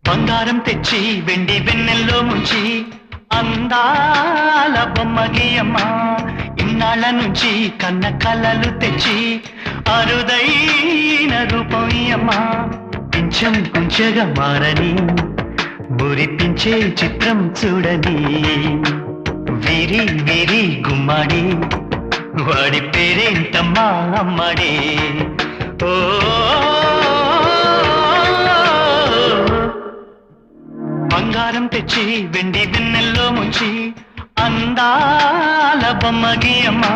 బంగారం తెచ్చి వెండి వెన్నెల్లో ముంచి అందాల బొమ్మ గీయమ్మా. ఇన్నాళ్ళ నుంచి కన్న కలలు తెచ్చి అరుదైన రూపమయ్యమ్మా. పింఛం కుంచెగా మారని మురిపించే చిత్రం చూడని వీరి వీరి గుమ్మాడి వాడి పేరేంటమ్మా అమ్మడి. ఓ బంగారం తెచ్చి వెండి వెన్నెల్లో ముంచి అందాల బొమ్మ గీయమ్మా.